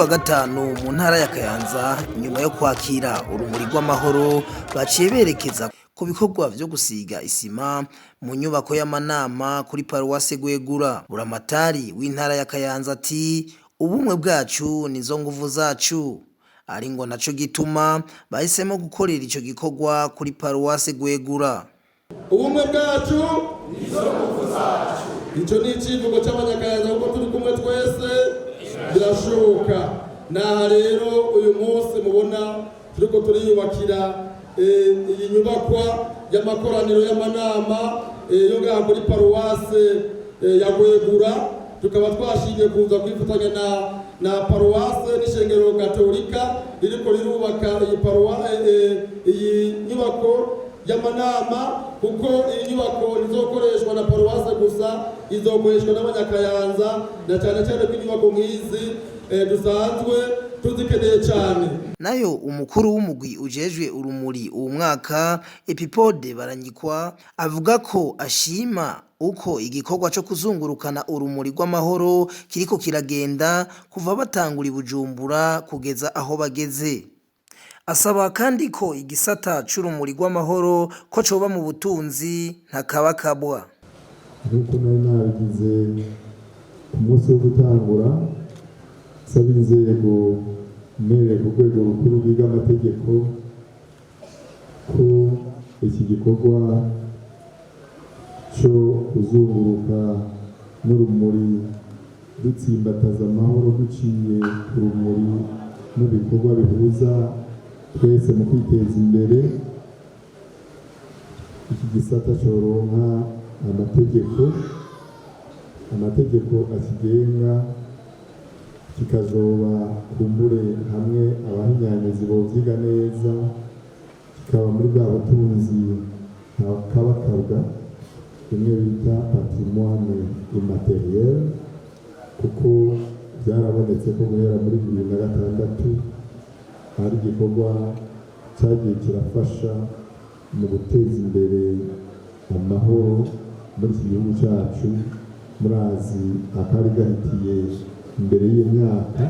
wa gatanu mu ntara ya Kayanza nyuma yo kwakira urumuri rw'amahoro baciye berekeza ku bikorwa vyo gusiga isima mu nyubako y'amanama kuri Paruwase Gwegura. Buramatari w'intara ya Kayanza ati ubumwe bwacu nizo nguvu zacu, ari ngo naco gituma bahisemo gukorera ico gikorwa kuri Paruwase Gwegura. Ubumwe bwacu nizo nguvu zacu, ico ni icivugo c'abanyakayanza kuko turi kumwe twese birashoboka. Na rero uyu munsi mubona turiko turiyubakira iyi nyubakwa y'amakoraniro y'amanama yo ngaha kuri Paruwase ya Gwegura, tukaba twashingiye kuza kwifatanya na Paruwase n'ishengero Gatolika ririko rirubaka iyi nyubako y'amanama, kuko iyi nyubako izokoreshwa na Paruwase gusa, izokoreshwa n'abanyakayanza, na cyane cyane ko inyubako nk'izi dusanzwe tuzikeneye cyane. Nayo umukuru w'umugwi ujejwe urumuri uwo mwaka Epipode Baranyikwa avuga ko ashima uko igikorwa cyo kuzungurukana urumuri rw'amahoro kiriko kiragenda kuva batangura Bujumbura kugeza aho bageze. Asaba kandi ko igisata c'urumuri rw'amahoro ko coba mu butunzi ntakabakabwa. Nkuko nari nabigize ku munsi wo gutangura, saba inzego mbere ku rwego rukuru rwiga amategeko ko iki gikorwa cyo kuzunguruka n'urumuri dutsimbataza amahoro duciye ku rumuri n'ibikorwa bihuza twese mu kwiteza imbere, iki gisata coronka amategeko akigenga, kikazoba kumbure hamwe abahinyanyuzi bovyiga neza, kikaba muri bwa butunzi kabakabwa bimwe bita patrimoine immatériel, kuko byarabonetse ko guhera muri 2006 hari igikorwa cyagiye kirafasha mu guteza imbere amahoro muri iki gihugu cyacu. Murazi akari gahitiye imbere y'iyo myaka.